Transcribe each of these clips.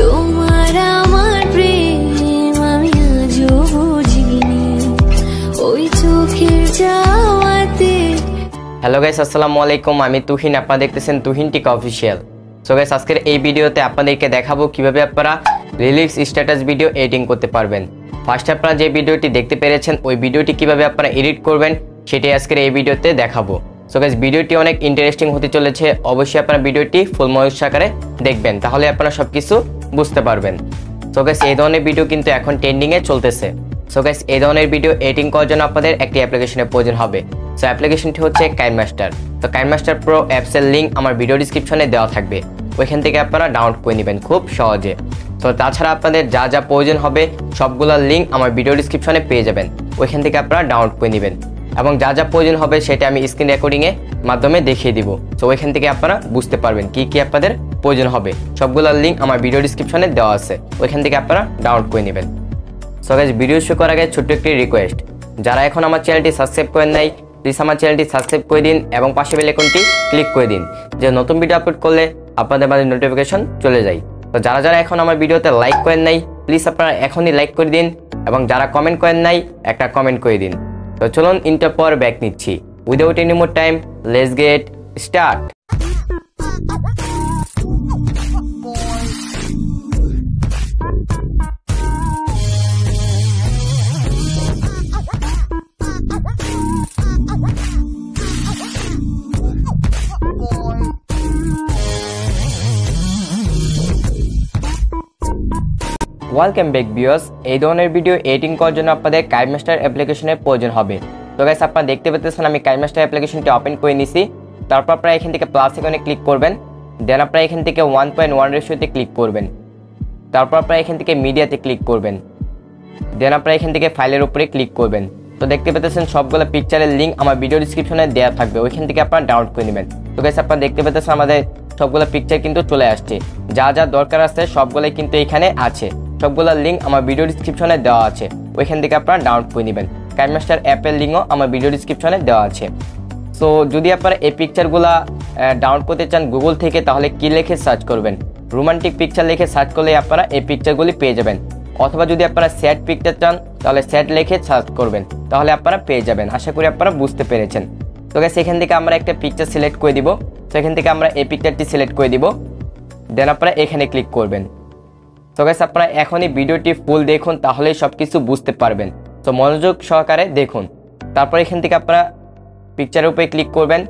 তোমার আমার প্রেম আমি আজও বুঝিনি ওই চোখের যাওয়াতে। হ্যালো গাইস, আসসালামু আলাইকুম। আমি তুহিন, আপনারা দেখতেছেন তুহিন টিকা অফিসিয়াল। সো গাইস, আজকের এই ভিডিওতে আপনাদেরকে দেখাবো কিভাবে আপনারা রিলিক্স স্ট্যাটাস ভিডিও এডিটিং করতে পারবেন। ফার্স্ট আপনারা যে ভিডিওটি দেখতে পেরেছেন ওই ভিডিওটি কিভাবে আপনারা এডিট করবেন সেটাই আজকের এই ভিডিওতে দেখাবো। সো গাইস, ভিডিওটি অনেক ইন্টারেস্টিং হতে চলেছে। অবশ্যই আপনারা ভিডিওটি ফুল মনোযোগ সহকারে দেখবেন, তাহলে আপনারা সবকিছু বুঝতে পারবেন। সো গাইস, এই ধরনের ভিডিও কিন্তু এখন ট্রেন্ডিংয়ে চলতেছে। সো গাইস, এই ধরনের ভিডিও এডিটিং করার জন্য আপনাদের একটি অ্যাপ্লিকেশনের প্রয়োজন হবে। সো অ্যাপ্লিকেশনটি হচ্ছে কাইনমাস্টার। তো কাইনমাস্টার প্রো অ্যাপসের লিঙ্ক আমার ভিডিও ডিসক্রিপশনে দেওয়া থাকবে, ওইখান থেকে আপনারা ডাউনলোড করে নেবেন খুব সহজে। তো তাছাড়া আপনাদের যা যা প্রয়োজন হবে সবগুলোর লিঙ্ক আমার ভিডিও ডিসক্রিপশনে পেয়ে যাবেন, ওইখান থেকে আপনারা ডাউনলোড করে নেবেন। এবং যা যা প্রয়োজন হবে সেটা আমি স্ক্রিন রেকর্ডিংয়ের মাধ্যমে দেখিয়ে দিব। তো ওইখান থেকে আপনারা বুঝতে পারবেন কি কি আপনাদের প্রয়োজন হবে। সবগুলোর লিঙ্ক আমার ভিডিও ডিসক্রিপশনে দেওয়া আছে, ওইখান থেকে আপনারা ডাউনলোড করে নেবেন। সো গাইস, ভিডিও শুরু করার আগে ছোট্ট একটি রিকোয়েস্ট, যারা এখন আমার চ্যানেলটি সাবস্ক্রাইব করেন নাই প্লিজ আমার চ্যানেলটি সাবস্ক্রাইব করে দিন এবং পাশে বেল আইকনটি ক্লিক করে দিন, যে নতুন ভিডিও আপলোড করলে আপনাদের মাঝে নোটিফিকেশন চলে যায়। তো যারা যারা এখন আমার ভিডিওতে লাইক করেন নাই প্লিজ আপনারা এখনই লাইক করে দিন, এবং যারা কমেন্ট করেন নাই একটা কমেন্ট করে দিন। তো চলুন ইন্টার পর ব্যাক নিচ্ছি। Without any more time let's get start. Welcome back viewers. এই ধরনের ভিডিও এডিটিং করার জন্য আপনাদের কাইনমাস্টার অ্যাপ্লিকেশনের প্রয়োজন হবে। তো গাইস, আপনারা দেখতে পাচ্ছেন আমি কাইনমাস্টার অ্যাপ্লিকেশনটি ওপেন করে নিছি। তারপর আপনারা এখান থেকে প্লাস আইকনে ক্লিক করবেন, দেন আপনারা এখান থেকে 1.1 রেশিওতে ক্লিক করবেন। তারপর আপনারা এখান থেকে মিডিয়াতে ক্লিক করবেন, দেন আপনারা এখান থেকে ফাইলের উপরে ক্লিক করবেন। তো দেখতে পাচ্ছেন সবগুলো পিকচারের লিঙ্ক আমার ভিডিও ডিসক্রিপশনে দেওয়া থাকবে, ওইখান থেকে আপনারা ডাউনলোড করে নেবেন। তো গাইস, আপনারা দেখতে পাচ্ছেন আমাদের সবগুলো পিকচার কিন্তু চলে আসছে, যা যা দরকার আছে সবগুলোই কিন্তু এখানে আছে। সবগুলোর লিঙ্ক আমার ভিডিও ডিসক্রিপশনে দেওয়া আছে, ওইখান থেকে আপনারা ডাউনলোড করে নেবেন। কাইনমাস্টার অ্যাপের লিঙ্কও আমার ভিডিও ডিসক্রিপশনে দেওয়া আছে। সো যদি আপনারা এই পিকচারগুলো ডাউনলোড করতে চান গুগল থেকে, তাহলে কি লিখে সার্চ করবেন? রোমান্টিক পিকচার লিখে সার্চ করলে আপনারা এই পিকচারগুলি পেয়ে যাবেন। অথবা যদি আপনারা স্যাড পিকচার চান তাহলে স্যাড লিখে সার্চ করবেন, তাহলে আপনারা পেয়ে যাবেন। আশা করি আপনারা বুঝতে পেরেছেন। তো গাইস, এখান থেকে আমরা একটা পিকচার সিলেক্ট করে দিব। তো এখান থেকে আমরা এই পিকচারটি সিলেক্ট করে দিব, দেন আপনারা এখানে ক্লিক করবেন। তো গাইস, আপনারা এখনই ভিডিওটি ফুল দেখুন, তাহলেই সব কিছু বুঝতে পারবেন। তো মনোযোগ সহকারে দেখুন। তারপর এখান থেকে আপনারা পিকচারের উপরে ক্লিক করবেন,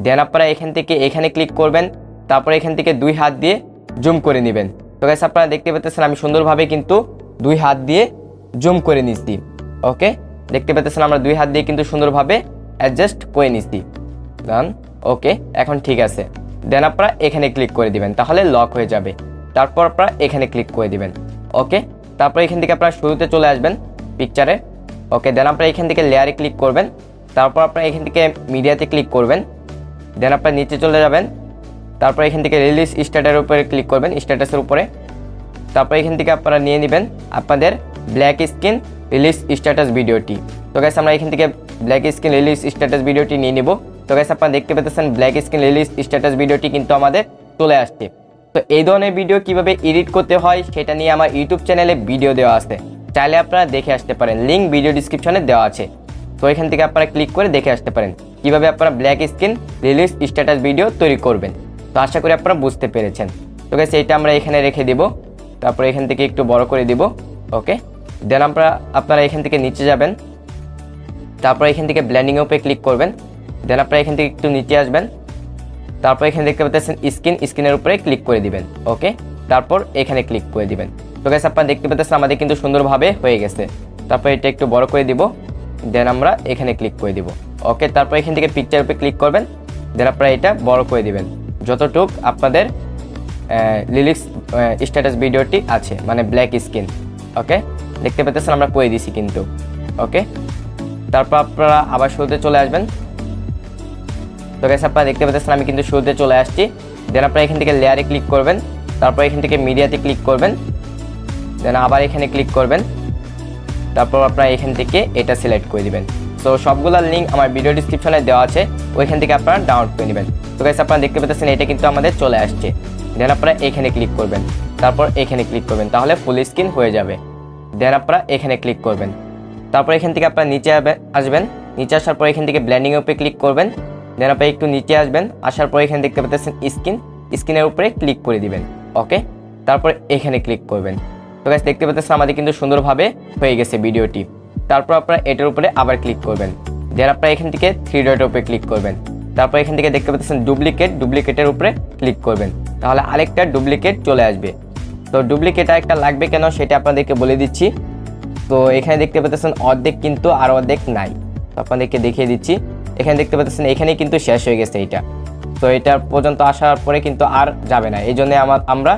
দেন আপনারা এখান থেকে এখানে ক্লিক করবেন। তারপর এখান থেকে 2 হাত দিয়ে জুম করে নেবেন। তো গাইস, আপনারা দেখতে পাচ্ছেন আমি সুন্দরভাবে কিন্তু 2 হাত দিয়ে জুম করে নিচ্ছি। ওকে, দেখতে পাচ্ছেন আমরা 2 হাত দিয়ে কিন্তু সুন্দরভাবে অ্যাডজাস্ট করে নিচ্ছি। ডান, ওকে, এখন ঠিক আছে। দেন আপনারা এখানে ক্লিক করে দিবেন, তাহলে লক হয়ে যাবে। তারপর আপনারা এখানে ক্লিক করে দিবেন। ওকে, তারপর এখান থেকে আপনারা শুরুতে চলে আসবেন পিকচারে। ওকে, দেন আপনারা এখান থেকে লেয়ারে ক্লিক করবেন। তারপর আপনারা এখান থেকে মিডিয়াতে ক্লিক করবেন, দেন আপনারা নিচে চলে যাবেন। তারপর এখান থেকে রিলিজ স্ট্যাটাসের উপরে ক্লিক করবেন, স্ট্যাটাসের উপরে। তারপর এখান থেকে আপনারা নিয়ে নেবেন আপনাদের ব্ল্যাক স্ক্রিন রিলিজ স্ট্যাটাস ভিডিওটি। তো গাইস, আমরা এখান থেকে ব্ল্যাক স্ক্রিন রিলিজ স্ট্যাটাস ভিডিওটি নিয়ে নেব। তো গাইস, আপনারা দেখতে পাচ্ছেন ব্ল্যাক স্ক্রিন রিলিজ স্ট্যাটাস ভিডিওটি কিন্তু আমাদের চলে আসছে। তো এই ধরনের ভিডিও কিভাবে এডিট করতে হয় সেটা নিয়ে আমার ইউটিউব চ্যানেলে ভিডিও দেওয়া আছে, চাইলে আপনারা দেখে আসতে পারেন, লিঙ্ক ভিডিও ডিসক্রিপশনে দেওয়া আছে। তো এখান থেকে আপনারা ক্লিক করে দেখে আসতে পারেন কিভাবে আপনারা black screen release status video তৈরি করবেন। তো আশা করি আপনারা বুঝতে পেরেছেন। তো গাইস, এইটা আমরা এখানে রেখে দিব। তারপরে এখান থেকে একটু বড় করে দিব। ওকে, দেন আপনারা এখান থেকে নিচে যাবেন। তারপর এখান থেকে ব্লেন্ডিংয়ের উপরে ক্লিক করবেন, দেন আপনারা এখান থেকে একটু নিচে আসবেন। তারপর এখানে দেখতে পাচ্ছেন স্ক্রিনের উপরে ক্লিক করে দিবেন। ওকে, তারপর এখানে ক্লিক করে দিবেন। তো গাইস, আপনারা দেখতে পাচ্ছেন আমাদের কিন্তু সুন্দরভাবে হয়ে গেছে। তারপর এটা একটু বড় করে দিব, দেন আমরা এখানে ক্লিক করে দিব। ওকে, তারপর এখান থেকে পিকচার উপরে ক্লিক করবেন, দেন আপনারা এটা বড় করে দিবেন যতটুক আপনাদের লিরিক্স স্ট্যাটাস ভিডিওটি আছে, মানে ব্ল্যাক স্ক্রিন। ওকে, দেখতে পাচ্ছেন আমরা করে দিছি কিন্তু। ওকে, তারপর আপনারা আবার শুরুতে চলে আসবেন। তো গাইস, আপনারা দেখতে পাচ্ছেন আমি কিন্তু শুরুতে চলে আসছি। দেন আপনারা এখান থেকে লেয়ারে ক্লিক করবেন, তারপর এখান থেকে মিডিয়াতে ক্লিক করবেন, দেন আবার এখানে ক্লিক করবেন। তারপর আপনারা এখান থেকে এটা সিলেক্ট করে দিবেন। সো সবগুলোর লিঙ্ক আমার ভিডিও ডিসক্রিপশনে দেওয়া আছে, ওইখান থেকে আপনারা ডাউনলোড করে নেবেন। তো গাইস, আপনারা দেখতে পাচ্ছেন এটা কিন্তু আমাদের চলে আসছে। দেন আপনারা এখানে ক্লিক করবেন। তারপর এখানে ক্লিক করবেন, তাহলে ফুল স্ক্রিন হয়ে যাবে। দেন আপনারা এখানে ক্লিক করবেন, তারপর এখান থেকে আপনারা নিচে আসবেন। নিচে আসার পর এখান থেকে ব্লেন্ডিং উপরে ক্লিক করবেন। দেন আপনারা একটু নিচে আসবেন, আসার পর এখানে দেখতে পাচ্ছেন স্ক্রিনের উপরে ক্লিক করে দিবেন। ওকে, তারপর এখানে ক্লিক করবেন। তো গাইস দেখতে পাচ্ছেন আমাদের কিন্তু সুন্দরভাবে হয়ে গেছে ভিডিওটি। তারপর আপনারা এটার উপরে আবার ক্লিক করবেন। দেন আপনারা এখান থেকে 3 ডটের উপরে ক্লিক করবেন। তারপর এখান থেকে দেখতে পাচ্ছেন ডুপ্লিকেটের উপরে ক্লিক করবেন, তাহলে আরেকটা ডুপ্লিকেট চলে আসবে। তো ডুপ্লিকেট আরেকটা লাগবে কেন সেটা আপনাদেরকে বলে দিচ্ছি। তো এখানে দেখতে পাচ্ছেন অর্ধেক কিন্তু আর অর্ধেক নাই, তো আপনাদেরকে দেখিয়ে দিচ্ছি। এখানে দেখতে পাচ্ছেন এখানেই কিন্তু শেষ হয়ে গেছে এটা। তো এটা পর্যন্ত আসার পরে কিন্তু আর যাবে না, এই জন্য আমরা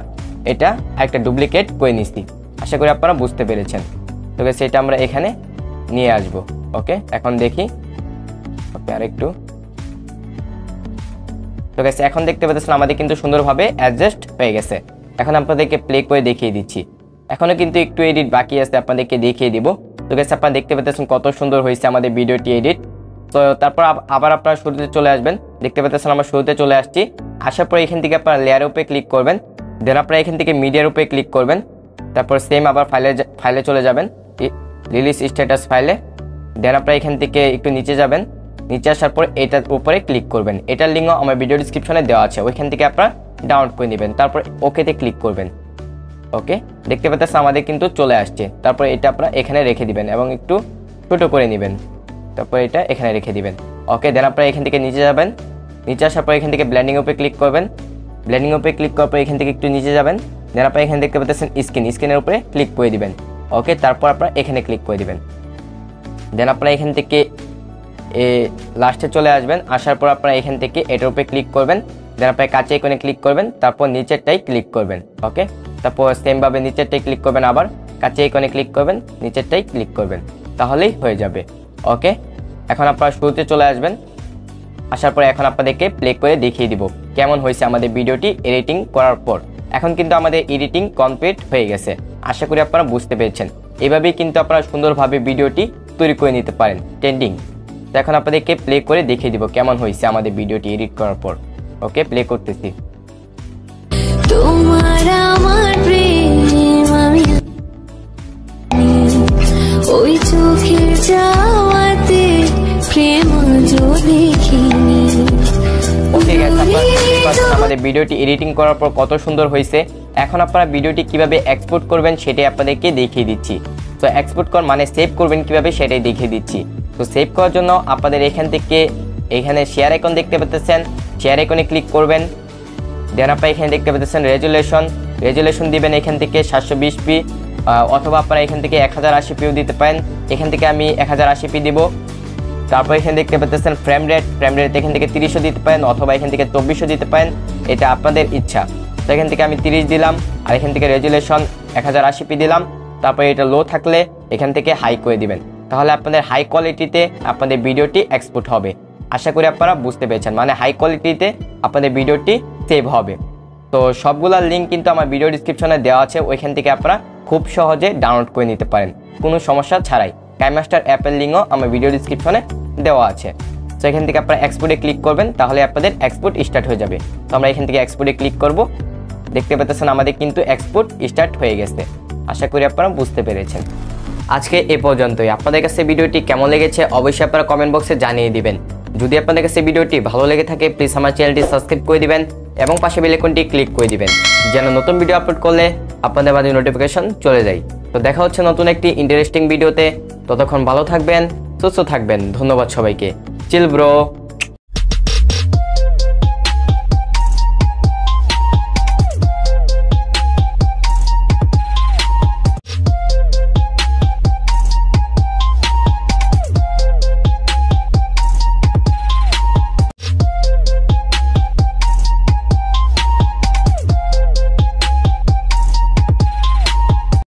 এটা একটা ডুপ্লিকেট করে নিচ্ছি। আশা করি আপনারা বুঝতে পেরেছেন। তো সেটা আমরা এখানে নিয়ে আসবো। ওকে, এখন দেখি। ওকে, আরেকটু। তো গাইস এখন দেখতে পাচ্ছেন আমাদের কিন্তু সুন্দরভাবে অ্যাডজাস্ট হয়ে গেছে। এখন আপনাদেরকে প্লে করে দেখিয়ে দিচ্ছি। এখনো কিন্তু একটু এডিট বাকি আছে, আপনাদেরকে দেখিয়ে দিব। তো গাইস আপনারা দেখতে পাচ্ছেন কত সুন্দর হয়েছে আমাদের ভিডিওটি এডিট। তো তারপর আবার আপনারা শুরুতে চলে আসবেন। দেখতে পাচ্ছেন আমরা শুরুতে চলে আসছি। আসার পর এখান থেকে আপনারা লেয়ারের উপরে ক্লিক করবেন। দেন আপনারা এখান থেকে মিডিয়ার উপরে ক্লিক করবেন। তারপর সেম আবার ফাইলে চলে যাবেন, রিলিজ স্ট্যাটাস ফাইলে। দেন আপনারা এখান থেকে একটু নিচে যাবেন। নিচে আসার পর এটার উপরে ক্লিক করবেন। এটার লিঙ্কও আমার ভিডিও ডিসক্রিপশনে দেওয়া আছে, ওইখান থেকে আপনারা ডাউনলোড করে নেবেন। তারপর ওকেতে ক্লিক করবেন। ওকে, দেখতে পাচ্ছেন আমাদের কিন্তু চলে আসছে। তারপর এটা আপনারা এখানে রেখে দিবেন এবং একটু ছোটো করে নেবেন। তারপর এটা এখানে রেখে দিবেন। ওকে, দেন আপনারা এখান থেকে নিচে যাবেন। নিচে আসার পর এখান থেকে ব্লেন্ডিং উপরে ক্লিক করবেন। ব্লেন্ডিং উপরে ক্লিক করার পর এখান থেকে একটু নিচে যাবেন। দেন আপনারা এখানে দেখতে পাচ্ছেন স্ক্রিনের উপরে ক্লিক করে দিবেন। ওকে, তারপর আপনারা এখানে ক্লিক করে দিবেন। দেন আপনারা এখান থেকে লাস্টে চলে আসবেন। আসার পর আপনারা এখান থেকে এটার উপরে ক্লিক করবেন। দেন আপনারা কাছে আইকনে ক্লিক করবেন, তারপর নিচেরটাই ক্লিক করবেন। ওকে, তারপর সেমভাবে নিচেরটাই ক্লিক করবেন, আবার কাছে আইকনে ক্লিক করবেন, নিচেরটাই ক্লিক করবেন, তাহলেই হয়ে যাবে। ওকে, এখন আপনারা শুরুতে চলে আসবেন। আসার পর এখন আপনাদেরকে প্লে করে দেখিয়ে দিব কেমন হয়েছে আমাদের ভিডিওটি এডিটিং করার পর। এখন কিন্তু আমাদের এডিটিং কমপ্লিট হয়ে গেছে। আশা করি আপনারা বুঝতে পেরেছেন। এভাবেই কিন্তু আপনারা সুন্দরভাবে ভিডিওটি তৈরি করে নিতে পারেন ট্রেন্ডিং। তো এখন আপনাদেরকে প্লে করে দেখিয়ে দিব কেমন হয়েছে আমাদের ভিডিওটি এডিট করার পর। ওকে, প্লে করতেছি। তোমার আমার প্রেম আমি ওই চোখের যাওয়াতে প্রেম আজও দেখিনি। ওকে গাইস, আপনারা দেখতেই পাচ্ছেন আমাদের ভিডিওটি এডিটিং করার পর কত সুন্দর হয়েছে। এখন আপনারা ভিডিওটি কিভাবে এক্সপোর্ট করবেন সেটাই আপনাদেরকে দেখিয়ে দিচ্ছি। তো এক্সপোর্ট কর মানে সেভ করবেন কিভাবে সেটাই দেখিয়ে দিচ্ছি। তো সেভ করার জন্য আপনাদের এখান থেকে এখানে শেয়ার আইকন দেখতে পাচ্ছেন, শেয়ার আইকনে ক্লিক করবেন। দেন আপনারা এখানে দেখতে পাচ্ছেন রেজুলেশন দিবেন এখান থেকে 720p, অথবা আপনারা এখান থেকে 1080p দিতে পারেন। এখান থেকে আমি 1080p দিব। তারপর এখানে দেখতে পাচ্ছেন ফ্রেম রেট এখান থেকে 30 দিতে পারেন, অথবা এখান থেকে 24 দিতে পারেন, এটা আপনাদের ইচ্ছা। তো এখান থেকে আমি 30 দিলাম, আর এখান থেকে রেজুলেশন 1080p দিলাম। তারপরে এটা লো থাকলে এখান থেকে হাই করে দিবেন, তাহলে আপনাদের হাই কোয়ালিটিতে আপনাদের ভিডিওটি এক্সপোর্ট হবে। আশা করি আপনারা বুঝতে পেরেছেন, মানে হাই কোয়ালিটিতে আপনাদের ভিডিওটি সেভ হবে। তো সবগুলোর লিঙ্ক কিন্তু আমার ভিডিও ডিসক্রিপশনে দেওয়া আছে, ওইখান থেকে আপনারা খুব সহজে ডাউনলোড করে নিতে পারেন কোনো সমস্যা ছাড়াই। কাইমাস্টার অ্যাপের লিঙ্কও আমার ভিডিও ডিসক্রিপশনে দেওয়া আছে। তো এখান থেকে আপনারা এক্সপোর্টে ক্লিক করবেন, তাহলে আপনাদের এক্সপোর্ট স্টার্ট হয়ে যাবে। তো আমরা এখান থেকে এক্সপোর্টে ক্লিক করব। দেখতে পাচ্ছেন আমাদের কিন্তু এক্সপোর্ট স্টার্ট হয়ে গেছে। আশা করি আপনারা বুঝতে পেরেছেন। আজকে এ পর্যন্তই। আপনাদের কাছে ভিডিওটি কেমন লেগেছে অবশ্যই আপনারা কমেন্ট বক্সে জানিয়ে দিবেন। যদি আপনাদের কাছে ভিডিওটি ভালো লেগে থাকে প্লিজ আমার চ্যানেলটি সাবস্ক্রাইব করে দিবেন এবং পাশে বেল আইকনটি ক্লিক করে দিবেন, যেন নতুন ভিডিও আপলোড করলে আপনাদের মাঝে নোটিফিকেশন চলে যায়। তো দেখা হচ্ছে নতুন একটি ইন্টারেস্টিং ভিডিওতে। ততক্ষণ ভালো থাকবেন, সুস্থ থাকবেন। ধন্যবাদ সবাইকে। Chill bro.